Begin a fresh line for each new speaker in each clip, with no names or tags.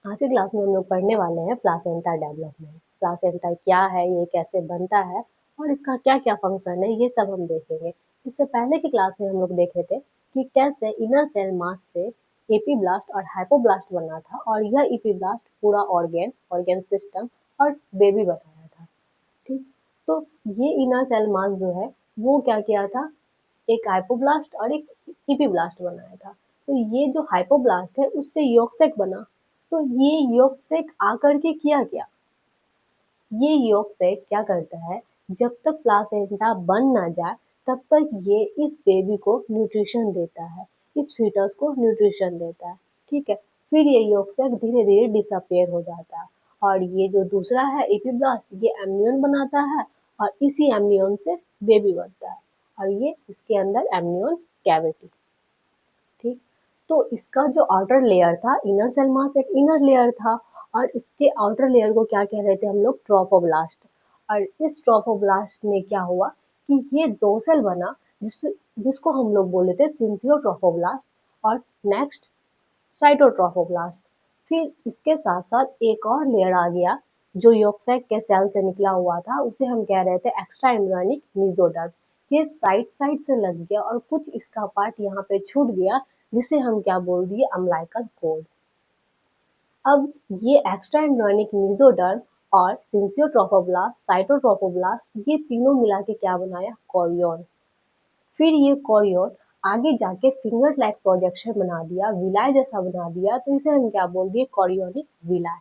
आज की क्लास में हम लोग पढ़ने वाले हैं प्लासेंटा डेवलपमेंट। प्लासेंटा क्या है, ये कैसे बनता है और इसका क्या क्या फंक्शन है, ये सब हम देखेंगे। इससे पहले की क्लास में हम लोग देखे थे कि कैसे इनर सेल मास से एपीब्लास्ट और हाइपोब्लास्ट बना था और यह एपीब्लास्ट पूरा ऑर्गेन सिस्टम और बेबी बनाया था। ठीक, तो ये इनर सेल मास जो है वो क्या किया था, एक हाइपोब्लास्ट और एक एपीब्लास्ट बनाया था। तो ये जो हाइपोब्लास्ट है उससे योगसेक बना। तो ये योगसेक आकर के किया क्या, ये योगसेक क्या करता है, जब तक प्लासेंटा बन ना जाए तब तक ये इस बेबी को न्यूट्रिशन देता है, इस फीटस को न्यूट्रिशन देता है। ठीक है, फिर ये योगसेक धीरे धीरे डिसअपेयर हो जाता है और ये जो दूसरा है एपीब्लास्ट, ये एमनियन बनाता है और इसी एमनियन से बेबी बनता है और ये इसके अंदर एमनियन कैविटी। ठीक, तो इसका जो आउटर लेयर था, इनर सेल मास एक इनर लेयर था और इसके आउटर लेयर को क्या कह रहे थे हम लोग, ट्रोफोब्लास्ट। और इस ट्रोफोब्लास्ट में क्या हुआ कि ये दो सेल बना जिसको हम लोग बोले थे सिंसियोट्रोफोब्लास्ट और नेक्स्ट साइटोट्रोफोब्लास्ट। फिर इसके साथ साथ एक और लेयर आ गया जो योगसेक के सेल से निकला हुआ था, उसे हम कह रहे थे एक्स्ट्रा एम्ब्रियोनिक मेसोडर्म। ये साइड साइड से लग गया और कुछ इसका पार्ट यहाँ पे छूट गया जिसे हम क्या बोल दिए, अम्लाइकल कोड। अब ये एक्स्ट्रा एम्ब्रियोनिक मेसोडर्म और सिंसियोट्रोफोब्लास्ट, साइटोट्रोफोब्लास्ट, ये तीनों मिला के क्या बनाया, कोरियन। फिर ये कोरियन आगे जाके फिंगर लाइक प्रोजेक्शन बना दिया, विलाय जैसा बना दिया, तो इसे हम क्या बोल दिए, कोरियोनिक विलाय।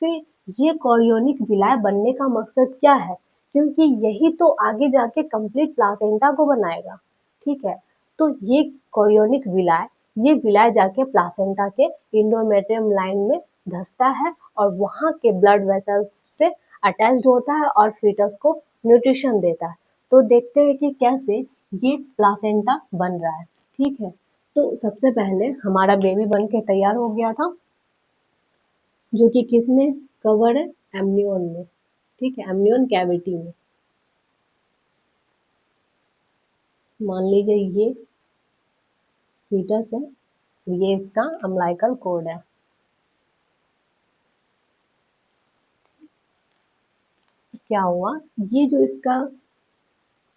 फिर ये कोरियोनिक विलाय बनने का मकसद क्या है, क्योंकि यही तो आगे जाके कंप्लीट प्लासेंटा को बनाएगा। ठीक है, तो ये कोरियोनिक विलाय, ये विलाय जाके प्लासेंटा के इंडोमेट्रियम लाइन में धंसता है और वहां के ब्लड वेसल्स से अटैच्ड होता है और फीटस को न्यूट्रिशन देता है। तो देखते हैं कि कैसे ये प्लासेंटा बन रहा है। ठीक है, तो सबसे पहले हमारा बेबी बन के तैयार हो गया था, जो कि किस में कवर है, एमनियन में। ठीक है, एमनियन कैविटी में। मान लीजिए ये फीटस है, ये इसका अम्लाइकल कोड है। क्या हुआ, ये जो इसका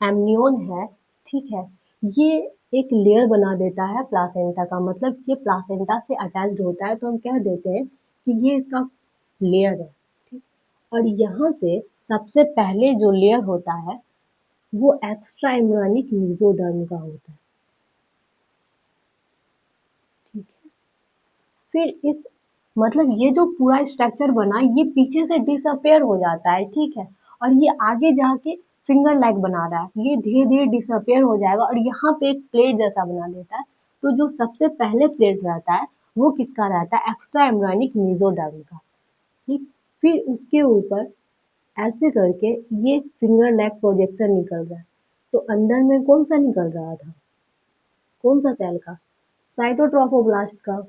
एमनियन है, ठीक है, ये एक लेयर बना देता है प्लासेंटा का, मतलब ये प्लासेंटा से अटैच्ड होता है, तो हम कह देते हैं कि ये इसका लेयर है। ठीक, और यहाँ से सबसे पहले जो लेयर होता है वो एक्स्ट्रा एम्ब्रियोनिक मेसोडर्म का होता है। ठीक है, फिर इस मतलब ये जो पूरा स्ट्रक्चर बना, ये पीछे से डिसअपेयर हो जाता है। ठीक है, और ये आगे जाके फिंगर लाइक बना रहा है, ये धीरे धीरे डिसअपेयर हो जाएगा और यहाँ पे एक प्लेट जैसा बना देता है। तो जो सबसे पहले प्लेट रहता है वो किसका रहता है, एक्स्ट्रा एम्ब्रियोनिक मेसोडर्म का। ठीक, फिर उसके ऊपर ऐसे करके ये फिंगर लैग प्रोजेक्शन निकल रहा है। तो अंदर में कौन सा निकल रहा था, कौन सा सेल का, साइटोट्रोफोब्लास्ट का।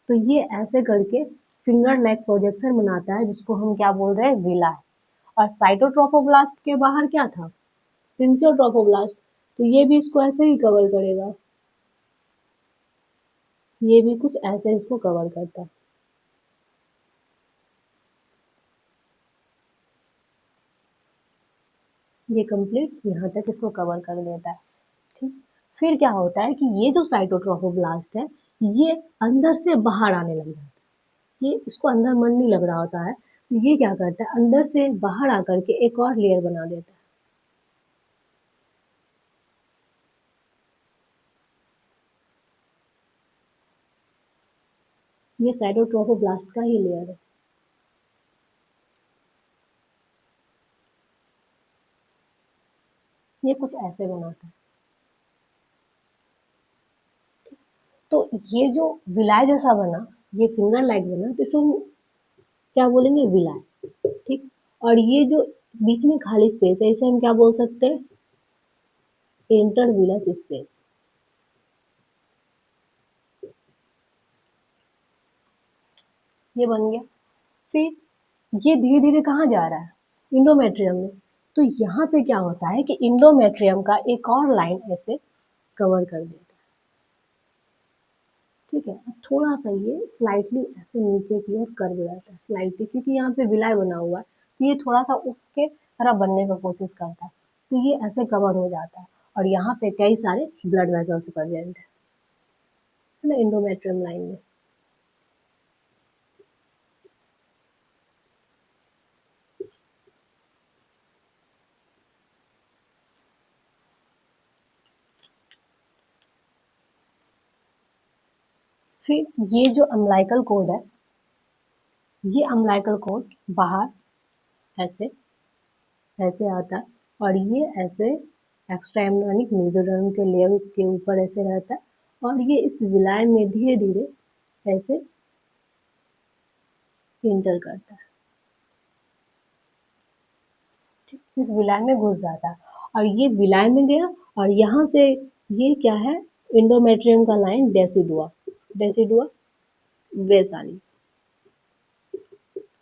तो ये ऐसे करके फिंगर लैग प्रोजेक्शन बनाता है, जिसको हम क्या बोल रहे हैं, विलाय। और साइटोट्रोफोब्लास्ट के बाहर क्या था, सिंसियोट्रोफोब्लास्ट। तो ये भी इसको ऐसे ही कवर करेगा, ये भी कुछ ऐसे इसको कवर करता है। ये कंप्लीट यहाँ तक इसको कवर कर देता है। ठीक, फिर क्या होता है कि ये जो साइटोट्रोफोब्लास्ट है, ये अंदर से बाहर आने लग जाता है। ये इसको अंदर मन नहीं लग रहा होता है, तो ये क्या करता है, अंदर से बाहर आकर के एक और लेयर बना देता है। ये साइटोट्रोफोब्लास्ट का ही लेयर है। ये कुछ ऐसे बनाता है। तो ये जो विलाय जैसा बना, ये फिंगर लाइक बना, तो इसको क्या बोलेंगे, विलाय। ठीक, और ये जो बीच में खाली स्पेस है, इसे हम क्या बोल सकते हैं, इंटरविलस स्पेस। ये बन गया। फिर ये धीरे धीरे कहाँ जा रहा है, इंडोमेट्रियम में। तो यहाँ पे क्या होता है कि इंडोमेट्रियम का एक और लाइन ऐसे कवर कर देता है। ठीक है, थोड़ा सा ये स्लाइटली ऐसे नीचे की ओर कर्व रहता है स्लाइटली, क्योंकि यहाँ पे विलाय बना हुआ है तो ये थोड़ा सा उसके तरह बनने का कोशिश करता है, तो ये ऐसे कवर हो जाता है। और यहाँ पे कई सारे ब्लड वेसल्स प्रेजेंट है ना एंडोमेट्रियम लाइन में। फिर ये जो अम्लाइकल कोड है, ये अम्लाइकल कोड बाहर ऐसे ऐसे आता है और ये ऐसे एक्स्ट्रा एम्ब्रियोनिक मेसोडर्म के लेयर के ऊपर ऐसे रहता है और ये इस विलाय में धीरे धीरे ऐसे इंटर करता है, इस विलाय में घुस जाता है और ये विलाय में गया और यहाँ से ये क्या है इंडोमेट्रियम का लाइन डेसिडुआ, डेसिडुआ बेसालिस।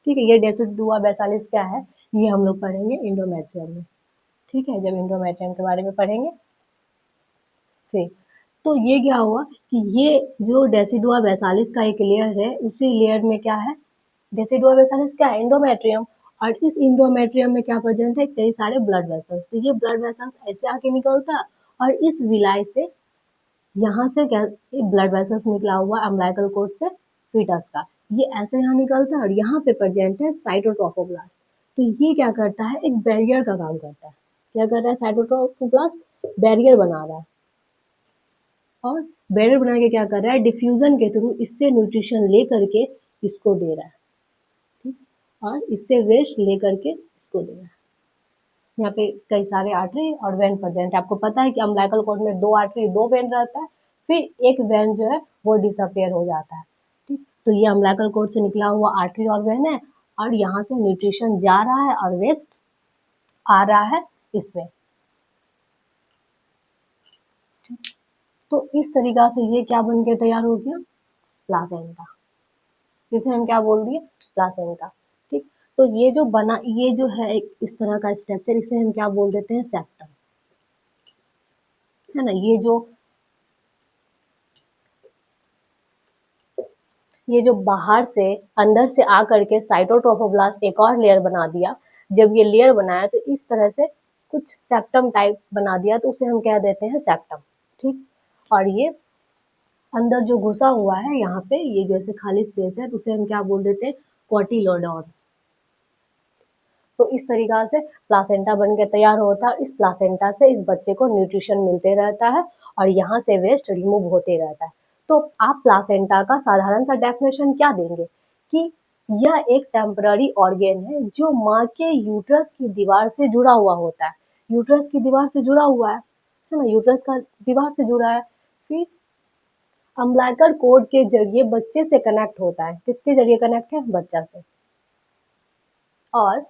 ठीक है, ये डेसिडुआ बेसालिस क्या है ये हम लोग पढ़ेंगे इंडोमेट्रियम में। ठीक है, जब इंडोमेट्रियम के बारे में पढ़ेंगे फिर। तो ये क्या हुआ कि ये जो डेसिडुआ बेसालिस का एक लेयर है उसी लेयर में क्या है डेसिडुआ बेसालिस क्या है इंडोमेट्रियम, और इस इंडोमेट्रियम में क्या प्रेजेंट है कई सारे ब्लड वेसल्स। तो ये ब्लड वेसल्स ऐसे आके निकलता है और इस विलाय से यहाँ से क्या ब्लड वेसल्स निकला हुआ अम्बिलिकल कोर्ड से फीटस का, ये ऐसे यहाँ निकलता है और यहाँ पे प्रेजेंट है साइटोट्रोफोब्लास्ट। तो ये क्या करता है एक बैरियर का काम करता है। क्या कर रहा है साइटोट्रोफोब्लास्ट बैरियर बना रहा है और बैरियर बना के क्या कर रहा है डिफ्यूजन के थ्रू इससे न्यूट्रिशन ले करके इसको दे रहा है। ठीक, और इससे वेस्ट ले करके इसको दे रहा है। यहाँ पे कई सारे आर्टरी और वेन प्रेजेंट है। आपको पता है कि अम्बिलिकल कॉर्ड में 2 आर्टरी 2 वेन रहता है, फिर एक वेन जो है वो डिसअपियर हो जाता है। ठीक, तो ये अम्बिलिकल कॉर्ड से निकला हुआ आर्टरी और वेन है और यहाँ से न्यूट्रिशन जा रहा है और वेस्ट आ रहा है इसमें। तो इस तरीका से ये क्या बन के तैयार हो गया प्लासेंटा, जिसे हम क्या बोल दिए प्लासेंटा। ठीक, तो ये जो बना ये जो है इस तरह का स्ट्रक्चर इसे हम क्या बोल देते हैं सेप्टम, है ना। ये जो बाहर से अंदर से आकर के साइटोट्रोफोब्लास्ट एक और लेयर बना दिया, जब ये लेयर बनाया तो इस तरह से कुछ सेप्टम टाइप बना दिया तो उसे हम कह देते हैं सेप्टम। ठीक, और ये अंदर जो घुसा हुआ है यहाँ पे ये जैसे खाली स्पेस है तो उसे हम क्या बोल देते हैं कोटिलोडॉन्स। तो इस तरीका से प्लासेंटा बन के तैयार होता है और इस प्लासेंटा से इस बच्चे को न्यूट्रिशन मिलते रहता है और यहाँ से वेस्ट रिमूव होते रहता है। तो आप प्लासेंटा का साधारण सा डेफिनेशन क्या देंगे कि यह एक टेम्पररी ऑर्गेन है जो माँ के यूट्रस की दीवार से जुड़ा हुआ होता है। यूट्रस की दीवार से जुड़ा हुआ है ना, यूट्रस का दीवार से जुड़ा है। फिर अम्बिलिकल कोर्ड के जरिए बच्चे से कनेक्ट होता है। किसके जरिए कनेक्ट है बच्चा से, और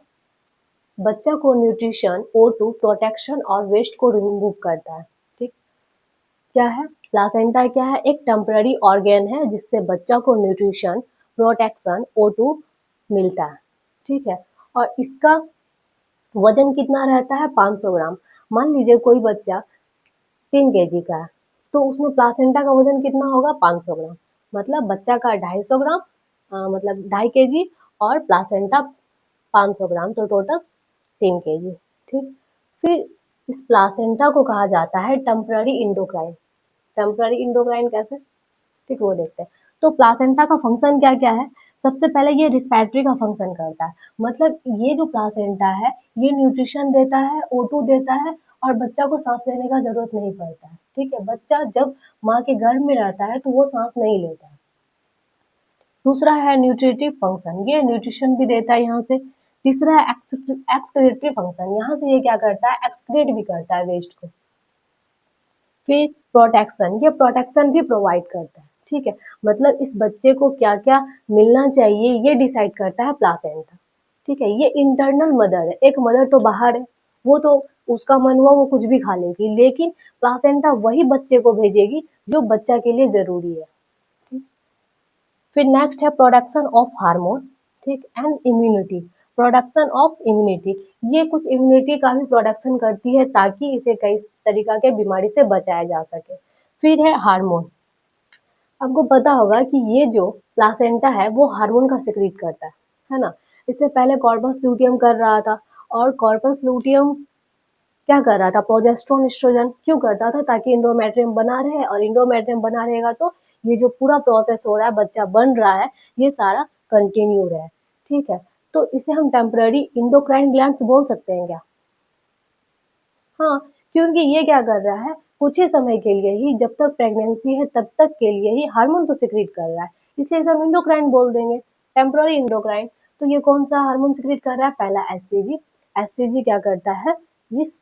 बच्चा को न्यूट्रिशन O2 प्रोटेक्शन और वेस्ट को रिमूव करता है। ठीक, क्या है प्लासेंटा क्या है एक टेम्पररी ऑर्गेन है जिससे बच्चा को न्यूट्रिशन प्रोटेक्शन O2 मिलता है। ठीक है, और इसका वजन कितना रहता है 500 ग्राम। मान लीजिए कोई बच्चा 3 kg का है तो उसमें प्लासेंटा का वजन कितना होगा 500 ग्राम, मतलब बच्चा का 250 ग्राम मतलब 2.5 kg और प्लासेंटा 500 ग्राम, तो टोटल 3 kg। ठीक, फिर इस प्लासेंटा को कहा जाता है टेम्पररी इंडोक्राइन। टेम्पररी इंडोक्राइन कैसे, ठीक वो देखते हैं। तो प्लासेंटा का फंक्शन क्या क्या है, सबसे पहले ये रिस्पिरेटरी का फंक्शन करता है, मतलब ये जो प्लासेंटा है ये न्यूट्रिशन देता है O2 देता है और बच्चा को सांस लेने का जरूरत नहीं पड़ता है। ठीक है, बच्चा जब माँ के गर्भ में रहता है तो वो सांस नहीं लेता है। दूसरा है न्यूट्रिटिव फंक्शन, ये न्यूट्रिशन भी देता है यहाँ से। तीसरा है एक्सक्रीटरी फंक्शन, यहाँ से ये क्या करता है एक्सक्रीट भी करता है वेस्ट को। फिर प्रोटेक्शन, ये प्रोटेक्शन भी प्रोवाइड करता है। ठीक है, मतलब इस बच्चे को क्या क्या मिलना चाहिए ये डिसाइड करता है प्लासेंटा। ठीक है, ये इंटरनल मदर है, एक मदर तो बाहर है वो तो उसका मन हुआ वो कुछ भी खा लेगी, लेकिन प्लासेंटा वही बच्चे को भेजेगी जो बच्चा के लिए जरूरी है। फिर नेक्स्ट है प्रोडक्शन ऑफ हार्मोन, ठीक, and immunity. Production of immunity, ये कुछ इम्यूनिटी का भी प्रोडक्शन करती है ताकि इसे कई तरीका के बीमारी से बचाया जा सके। फिर है हार्मोन। आपको पता होगा कि ये जो प्लासेंटा है वो हार्मोन का सिक्रीट करता है ना। इससे पहले कॉर्पस लूटियम कर रहा था, और कॉर्पस लूटियम क्या कर रहा था, प्रोजेस्टेरोन एस्ट्रोजन क्यों करता था, ताकि इंडोमेट्रियम बना रहे, और इंडोमेट्रियम बना रहेगा तो ये जो पूरा प्रोसेस हो रहा है, बच्चा बन रहा है, ये सारा कंटिन्यू रहे। ठीक है, तो इसे हम टेम्पररी इंडोक्राइन ग्लैंड्स बोल सकते हैं क्या? हाँ, क्योंकि ये क्या कर रहा है, कुछ ही समय के लिए ही, जब तक प्रेगनेंसी है तब तक के लिए ही हार्मोन तो सिक्रीट कर रहा है, इसलिए इसे हम इंडोक्राइन बोल देंगे, टेम्पररी इंडोक्राइन। तो ये कौन सा हार्मोन सिक्रीट कर रहा है? पहला एचसीजी। एचसीजी क्या करता है, इस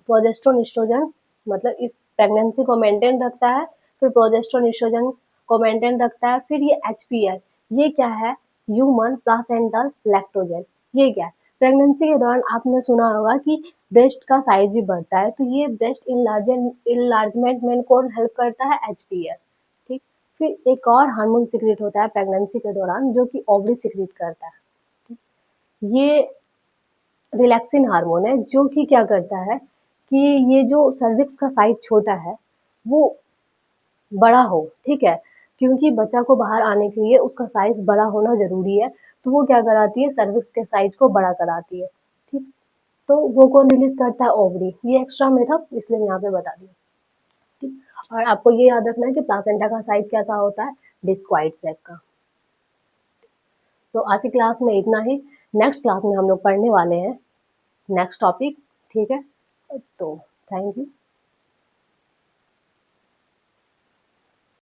प्रोजेस्टेरोन एस्ट्रोजन, मतलब इस प्रेगनेंसी को मेंटेन रखता है, फिर प्रोजेस्टेरोन एस्ट्रोजन को मेंटेन रखता है, फिर ये एचपीएल, ये क्या है, ह्यूमन प्लासेंटल लैक्टोजेन। ये क्या है, प्रेगनेंसी के दौरान आपने सुना होगा कि ब्रेस्ट का साइज भी बढ़ता है, तो ये ब्रेस्ट इनलार्जमेंट में कौन हेल्प करता है? एचपीएल। ठीक, फिर एक और हार्मोन सिक्रेट होता है प्रेगनेंसी के दौरान, जो कि ओवरी सिक्रेट करता है। ये रिलैक्सिन हार्मोन है, जो कि क्या करता है कि ये जो सर्विक्स का साइज छोटा है वो बड़ा हो, ठीक है, क्योंकि बच्चा को बाहर आने के लिए उसका साइज बड़ा होना जरूरी है, तो वो क्या कराती है, सर्विक्स के साइज को बड़ा कराती है। ठीक, तो वो कौन रिलीज करता है? ओवरी। ये एक्स्ट्रा में था, इसलिए मैं यहाँ पे बता दिया। ठीक, और आपको ये याद रखना है कि प्लासेंटा का साइज कैसा होता है, डिस्क्वाइड शेप का। तो आज की क्लास में इतना ही। नेक्स्ट क्लास में हम लोग पढ़ने वाले हैं नेक्स्ट टॉपिक। ठीक है, तो थैंक यू।